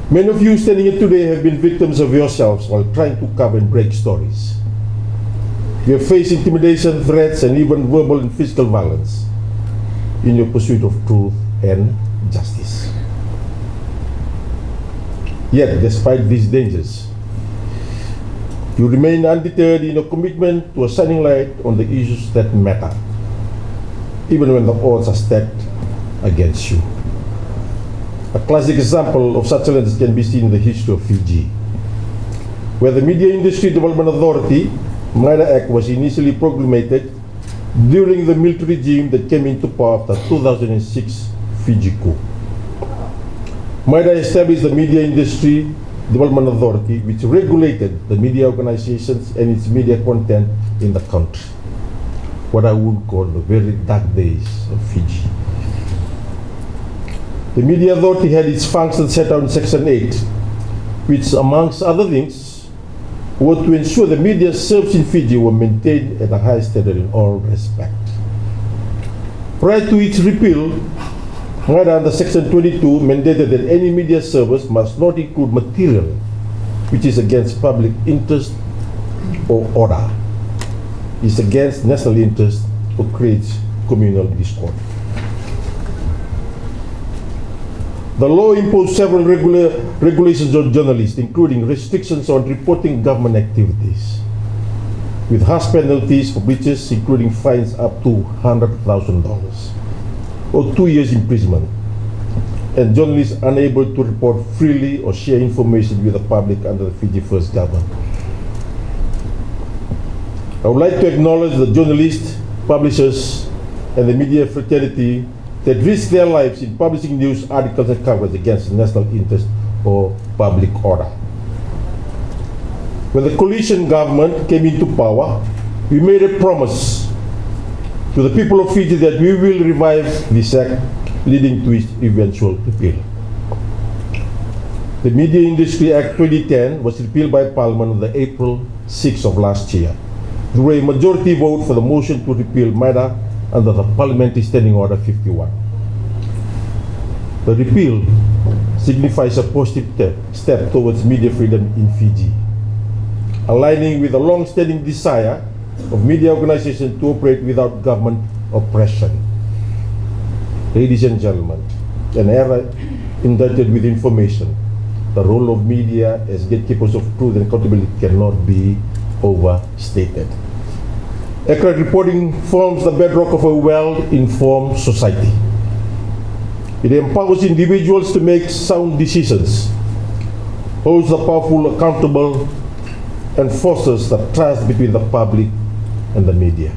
Many of you standing here today have been victims of yourselves while trying to cover and break stories. You have faced intimidation, threats, and even verbal and physical violence in your pursuit of truth and justice. Yet, despite these dangers, you remain undeterred in your commitment to shining light on the issues that matter, even when the odds are stacked against you. A classic example of such lens can be seen in the history of Fiji, where the Media Industry Development Authority, MIDA Act, was initially proclaimed during the military regime that came into power after 2006 Fiji coup. MIDA established the Media Industry Development Authority, which regulated the media organizations and its media content in the country. What I would call the very dark days of Fiji. The Media Authority had its functions set out in Section 8, which, amongst other things, were to ensure the media services in Fiji were maintained at a high standard in all respect. Prior to its repeal, MIDA under Section 22 mandated that any media service must not include material which is against public interest or order, is against national interest, or creates communal discord. The law imposed several regulations on journalists, including restrictions on reporting government activities, with harsh penalties for breaches, including fines up to $100,000 or 2 years imprisonment, and journalists unable to report freely or share information with the public under the Fiji First government. I would like to acknowledge the journalists, publishers, and the media fraternity that risk their lives in publishing news articles and coverage against national interest or public order. When the coalition government came into power, we made a promise to the people of Fiji that we will revive this act, leading to its eventual repeal. The Media Industry Act 2010 was repealed by Parliament on the April 6 of last year, through a majority vote for the motion to repeal MIDA under the Parliamentary Standing Order 51. The repeal signifies a positive step towards media freedom in Fiji, aligning with the long-standing desire of media organizations to operate without government oppression. Ladies and gentlemen, an era indebted with information, the role of media as gatekeepers of truth and accountability cannot be overstated. Accurate reporting forms the bedrock of a well-informed society. It empowers individuals to make sound decisions, holds the powerful accountable, and fosters the trust between the public and the media.